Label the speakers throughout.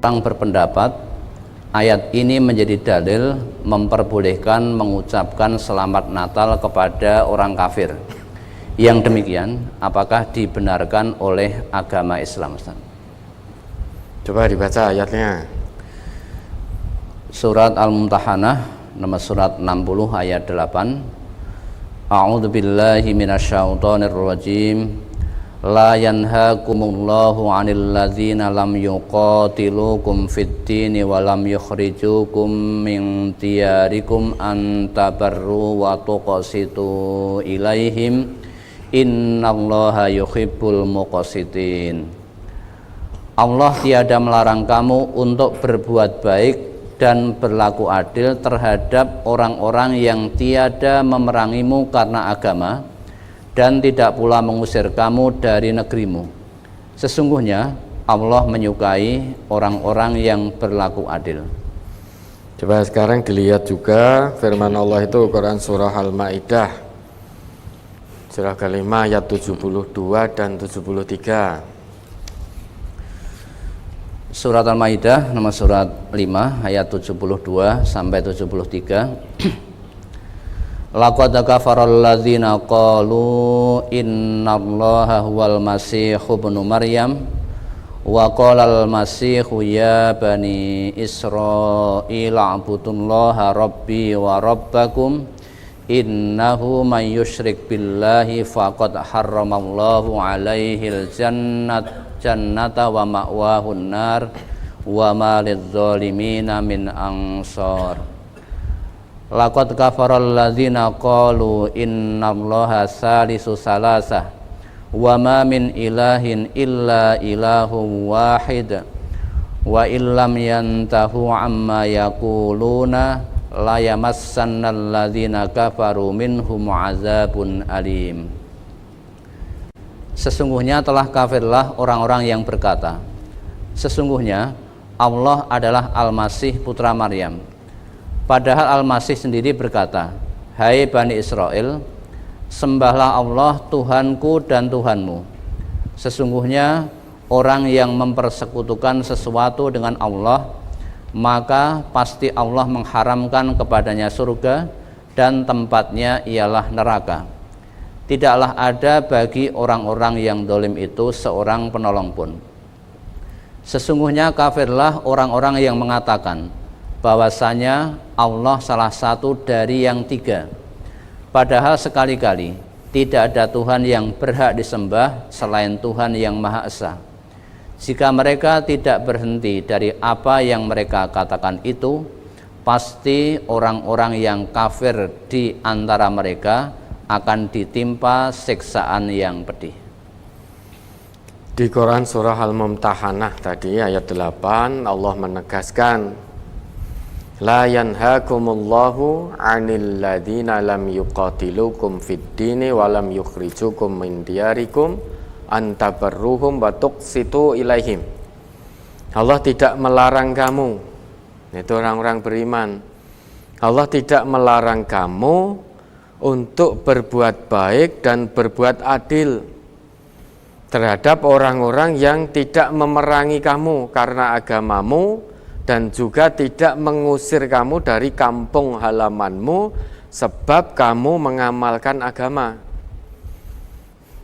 Speaker 1: orang berpendapat ayat ini menjadi dalil memperbolehkan mengucapkan selamat Natal kepada orang kafir. Yang demikian apakah dibenarkan oleh agama Islam, Ustaz?
Speaker 2: Coba dibaca ayatnya.
Speaker 1: Surat Al-Mumtahanah, nomor surat 60 ayat 8. A'udzu billahi minasyaitonir rajim. La yanhaakumullahu 'anil ladzina lam yuqatilukum fid dini wa lam yukhrijukum min diyarikum an tabarru wa tuqsitu ilaihim innallaha yuhibbul muqsitin. Allah tiada melarang kamu untuk berbuat baik dan berlaku adil terhadap orang-orang yang tiada memerangimu karena agama dan tidak pula mengusir kamu dari negerimu. Sesungguhnya Allah menyukai orang-orang yang berlaku adil.
Speaker 2: Coba sekarang dilihat juga firman Allah itu Quran surah Al-Maidah surah kelima ayat 72 dan 73.
Speaker 1: Surat Al-Maidah nomor surat 5 ayat 72 sampai 73. Laqad kafaral ladzina qalu innallaha huwal masihu ibnu Maryam wa qalal masihu ya bani Israila a'budullaha rabbi wa rabbakum innahu may yusyrik billahi faqad harramallahu alaihil jannata wa ma'wahun nar wa ma lidzalimina min ansar. Laqad kafaral ladzina qalu innallaha salisu salasah wa ma min ilahin illa ilahun wahid wa illam yantahu amma yaquluna la yamassannal ladzina kafaru minhum azabun alim. Sesungguhnya telah kafirlah orang-orang yang berkata, sesungguhnya Allah adalah Al-Masih putra Maryam. Padahal Al-Masih sendiri berkata, hai Bani Israel, sembahlah Allah Tuhanku dan Tuhanmu. Sesungguhnya orang yang mempersekutukan sesuatu dengan Allah, maka pasti Allah mengharamkan kepadanya surga dan tempatnya ialah neraka. Tidaklah ada bagi orang-orang yang dolim itu seorang penolong pun. Sesungguhnya kafirlah orang-orang yang mengatakan bahwasanya Allah salah satu dari yang tiga, padahal sekali-kali tidak ada Tuhan yang berhak disembah selain Tuhan yang Maha Esa. Jika mereka tidak berhenti dari apa yang mereka katakan itu, pasti orang-orang yang kafir di antara mereka akan ditimpa siksaan yang pedih.
Speaker 2: Di Quran surah Al-Mumtahanah tadi ayat 8 Allah menegaskan, la yanhaakumullahu 'anil ladzina lam yuqatilukum fid dini wa lam yukhrijukum min diyarikum antabarruhum wa tuqsitu ilaihim. Allah tidak melarang kamu, itu orang-orang beriman. Allah tidak melarang kamu untuk berbuat baik dan berbuat adil terhadap orang-orang yang tidak memerangi kamu karena agamamu dan juga tidak mengusir kamu dari kampung halamanmu sebab kamu mengamalkan agama.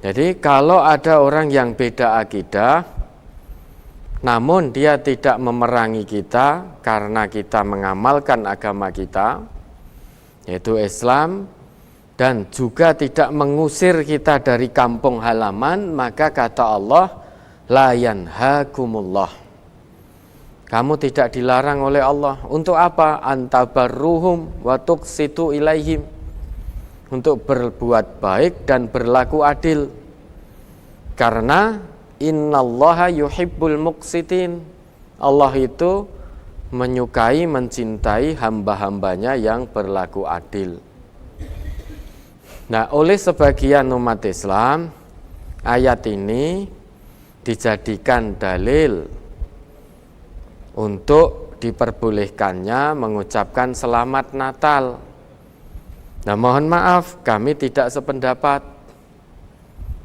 Speaker 2: Jadi kalau ada orang yang beda akidah, namun dia tidak memerangi kita karena kita mengamalkan agama kita, yaitu Islam, dan juga tidak mengusir kita dari kampung halaman, maka kata Allah, la yanhaakumullah. Kamu tidak dilarang oleh Allah. Untuk apa? Antabarruhum wa tuqsitu ilaihim. Untuk berbuat baik dan berlaku adil. Karena innallaha yuhibbul muqsitin. Allah itu menyukai, mencintai hamba-hambanya yang berlaku adil. Nah, oleh sebagian umat Islam, ayat ini dijadikan dalil untuk diperbolehkannya mengucapkan selamat Natal. Nah, mohon maaf, kami tidak sependapat.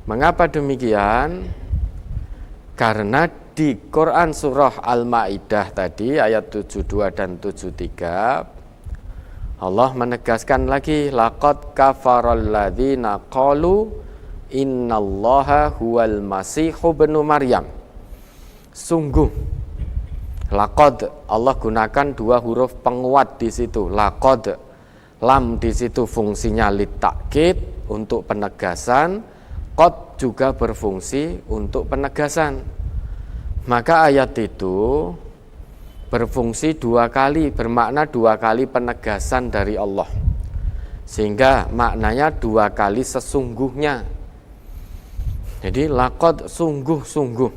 Speaker 2: Mengapa demikian? Karena di Quran surah Al-Maidah tadi ayat 72 dan 73 Allah menegaskan lagi, laqad kafaral ladzina qalu innallaha huwal masihu ibnu Maryam. Sungguh, laqad Allah gunakan dua huruf penguat di situ. Laqad, lam di situ fungsinya litakkid untuk penegasan, qad juga berfungsi untuk penegasan. Maka ayat itu berfungsi dua kali, bermakna dua kali penegasan dari Allah, sehingga maknanya dua kali sesungguhnya. Jadi laqad, sungguh-sungguh,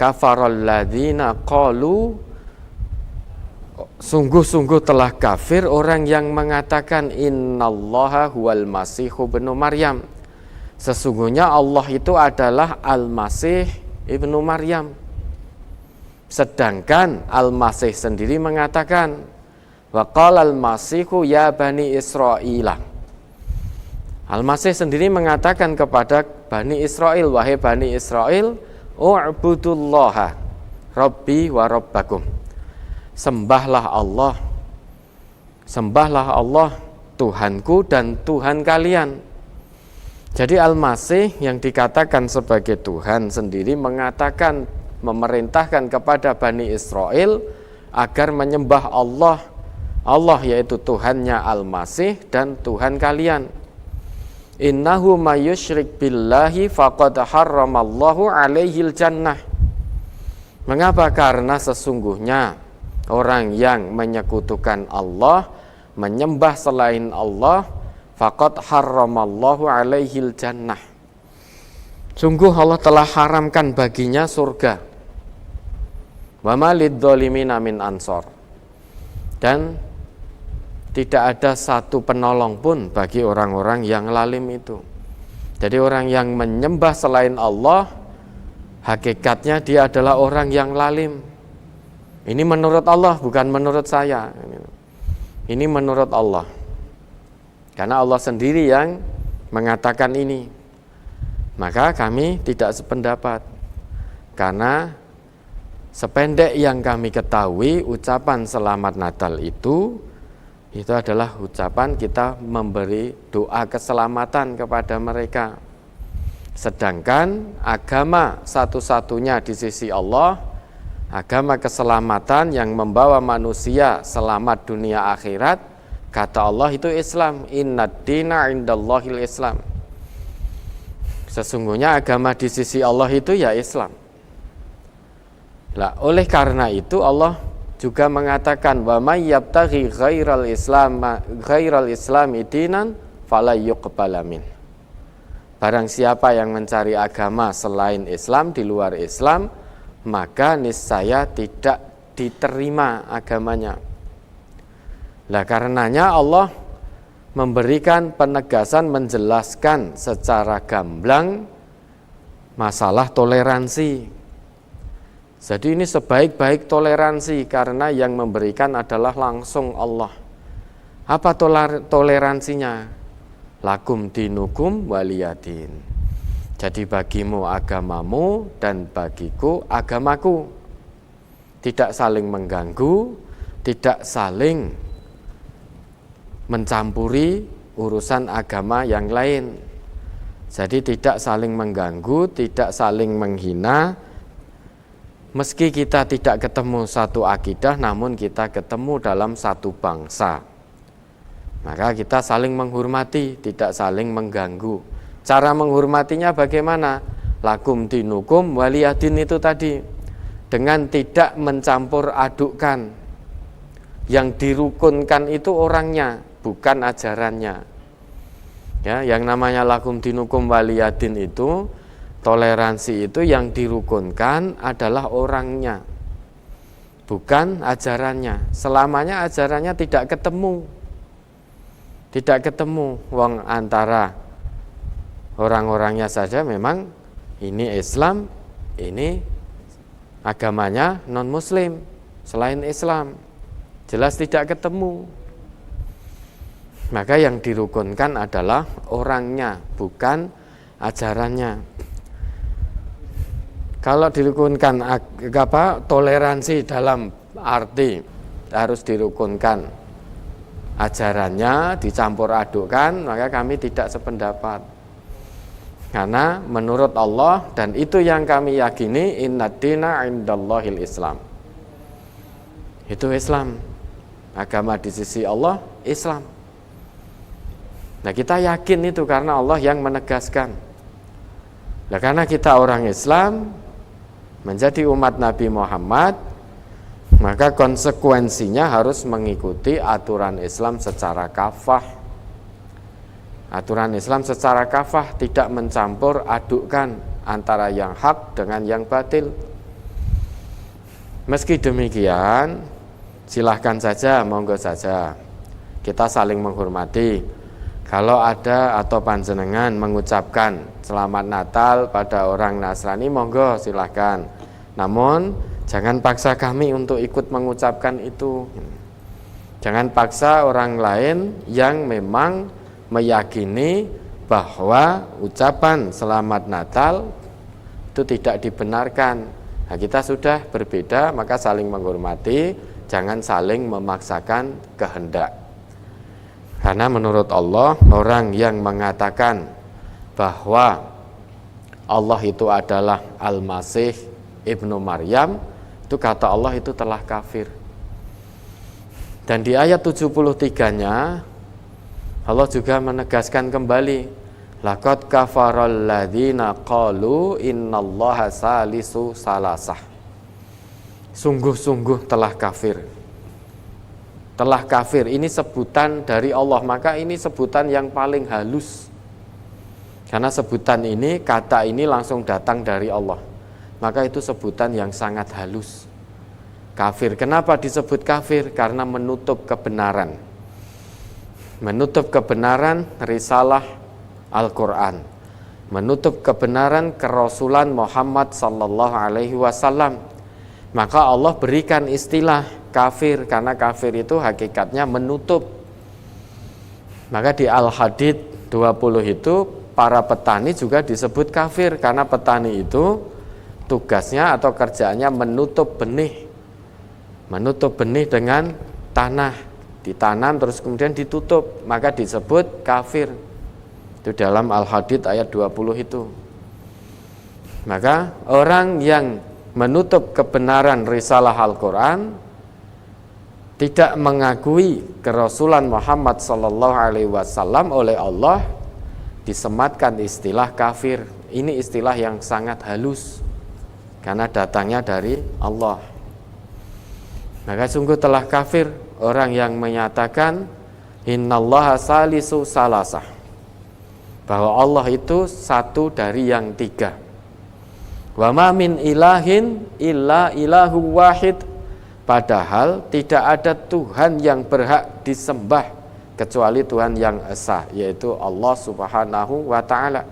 Speaker 2: kafaral ladzina qalu, sungguh-sungguh telah kafir orang yang mengatakan innallaha huwal masihu ibnu Maryam, sesungguhnya Allah itu adalah Al-Masih ibnu Maryam. Sedangkan Al-Masih sendiri mengatakan, wa qala al-Masihu ya bani Israil. Al-Masih sendiri mengatakan kepada Bani Israel, wahai Bani Israel, u'budullaha rabbi wa rabbakum. Sembahlah Allah Tuhanku dan Tuhan kalian. Jadi Al-Masih yang dikatakan sebagai Tuhan sendiri mengatakan, memerintahkan kepada Bani Israel agar menyembah Allah. Allah yaitu Tuhannya Al-Masih dan Tuhan kalian. Innahu mayyusyrik billahi faqad harramallahu alaihil jannah. Mengapa? Karena sesungguhnya orang yang menyekutukan Allah, menyembah selain Allah, faqad harramallahu alaihil jannah. Sungguh Allah telah haramkan baginya surga. Wa ma lidzalimina min ansor. Dan tidak ada satu penolong pun bagi orang-orang yang lalim itu. Jadi orang yang menyembah selain Allah, hakikatnya dia adalah orang yang lalim. Ini menurut Allah, bukan menurut saya. Ini menurut Allah. Karena Allah sendiri yang mengatakan ini. Maka kami tidak sependapat. Karena sependek yang kami ketahui, ucapan selamat Natal itu adalah ucapan kita memberi doa keselamatan kepada mereka. Sedangkan agama satu-satunya di sisi Allah, agama keselamatan yang membawa manusia selamat dunia akhirat, kata Allah itu Islam. Innad dina indallahil Islam. Sesungguhnya agama di sisi Allah itu ya Islam. Lah, oleh karena itu Allah juga mengatakan wa may yabtaghi ghairal islami dinan fala yuqbala min. Barang siapa yang mencari agama selain Islam, di luar Islam, maka niscaya tidak diterima agamanya. Lah karenanya Allah memberikan penegasan, menjelaskan secara gamblang masalah toleransi. Jadi ini sebaik-baik toleransi karena yang memberikan adalah langsung Allah. Apa toleransinya? Lakum dinukum waliyadin. Jadi bagimu agamamu dan bagiku agamaku. Tidak saling mengganggu, tidak saling mencampuri urusan agama yang lain. Jadi tidak saling mengganggu, tidak saling menghina. Meski kita tidak ketemu satu akidah, namun kita ketemu dalam satu bangsa. Maka kita saling menghormati, tidak saling mengganggu. Cara menghormatinya bagaimana? Lakum dinukum waliyadin itu tadi. Dengan tidak mencampur adukkan. Yang dirukunkan itu orangnya, bukan ajarannya. Ya, yang namanya lakum dinukum waliyadin itu, toleransi itu yang dirukunkan adalah orangnya, bukan ajarannya. Selamanya ajarannya tidak ketemu. Tidak ketemu. Wong antara orang-orangnya saja memang ini Islam, ini agamanya non-muslim, selain Islam. Jelas tidak ketemu. Maka yang dirukunkan adalah orangnya, bukan ajarannya. Kalau dirukunkan toleransi dalam arti harus dirukunkan ajarannya, dicampur adukkan, maka kami tidak sependapat. Karena menurut Allah, dan itu yang kami yakini, innad dina indallahil Islam. Itu Islam. Agama di sisi Allah, Islam. Nah, kita yakin itu karena Allah yang menegaskan. Nah, karena kita orang Islam, menjadi umat Nabi Muhammad, maka konsekuensinya harus mengikuti aturan Islam secara kafah. Aturan Islam secara kafah tidak mencampur adukkan antara yang hak dengan yang batil. Meski demikian, silahkan saja, monggo saja, kita saling menghormati. Kalau ada atau panjenengan mengucapkan Selamat Natal pada orang Nasrani, monggo silahkan. Namun jangan paksa kami untuk ikut mengucapkan itu. Jangan paksa orang lain yang memang meyakini bahwa ucapan Selamat Natal itu tidak dibenarkan. Nah, kita sudah berbeda, maka saling menghormati, jangan saling memaksakan kehendak. Karena menurut Allah, orang yang mengatakan bahwa Allah itu adalah Al-Masih Ibnu Maryam, itu kata Allah itu telah kafir. Dan di ayat 73-nya Allah juga menegaskan kembali, laqad kafaral ladzina qalu innallaha salisu salasah. Sungguh-sungguh telah kafir. Telah kafir, ini sebutan dari Allah, maka ini sebutan yang paling halus. Karena sebutan ini, kata ini langsung datang dari Allah, maka itu sebutan yang sangat halus. Kafir, kenapa disebut kafir? Karena menutup kebenaran. Menutup kebenaran risalah Al-Quran, menutup kebenaran kerasulan Muhammad sallallahu alaihi wasallam. Maka Allah berikan istilah kafir, karena kafir itu hakikatnya menutup. Maka di Al-Hadid 20 itu para petani juga disebut kafir, karena petani itu tugasnya atau kerjaannya menutup benih. Menutup benih dengan tanah, ditanam terus kemudian ditutup, maka disebut kafir. Itu dalam Al-Hadid ayat 20 itu. Maka orang yang menutup kebenaran risalah Al-Quran, tidak mengakui kerasulan Muhammad sallallahu alaihi wasallam oleh Allah, disematkan istilah kafir. Ini istilah yang sangat halus karena datangnya dari Allah. Maka sungguh telah kafir orang yang menyatakan innallaha salisu salasah, bahwa Allah itu satu dari yang tiga. Wa ma min ilahin illa ilahu wahid, padahal tidak ada Tuhan yang berhak disembah kecuali Tuhan yang esa, yaitu Allah Subhanahu wa ta'ala.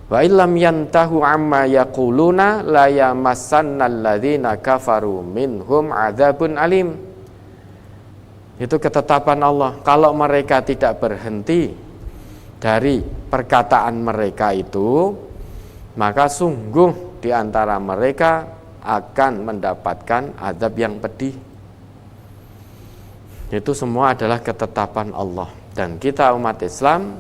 Speaker 2: Wa illam yantahu amma yaquluna la yamassannal ladzina kafaru minhum adzabun alim. Itu ketetapan Allah. Kalau mereka tidak berhenti dari perkataan mereka itu, maka sungguh di antara mereka akan mendapatkan azab yang pedih. Itu semua adalah ketetapan Allah, dan kita umat Islam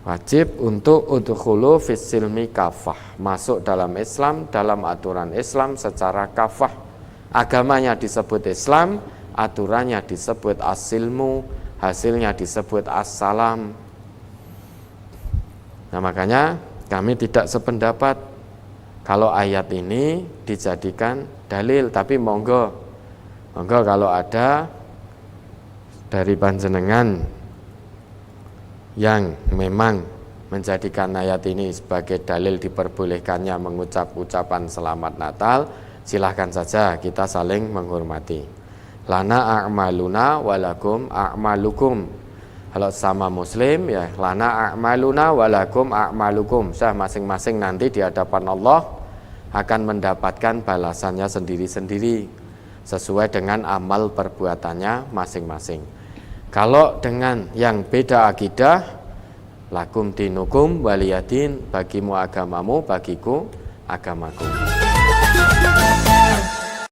Speaker 2: wajib untuk udkhulu fis silmi kafah, masuk dalam Islam, dalam aturan Islam secara kafah. Agamanya disebut Islam, aturannya disebut as-silmu, hasilnya disebut as-salam. Nah, makanya kami tidak sependapat kalau ayat ini dijadikan dalil, tapi monggo kalau ada dari panjenengan yang memang menjadikan ayat ini sebagai dalil diperbolehkannya mengucap ucapan Selamat Natal, silahkan saja, kita saling menghormati. Lana a'maluna walakum a'malukum. Kalau sama muslim ya, lana a'maluna walakum a'malukum. Masing-masing nanti di hadapan Allah akan mendapatkan balasannya sendiri-sendiri sesuai dengan amal perbuatannya masing-masing. Kalau dengan yang beda akidah, lakum dinukum waliyadin, bagimu agamamu, bagiku agamaku.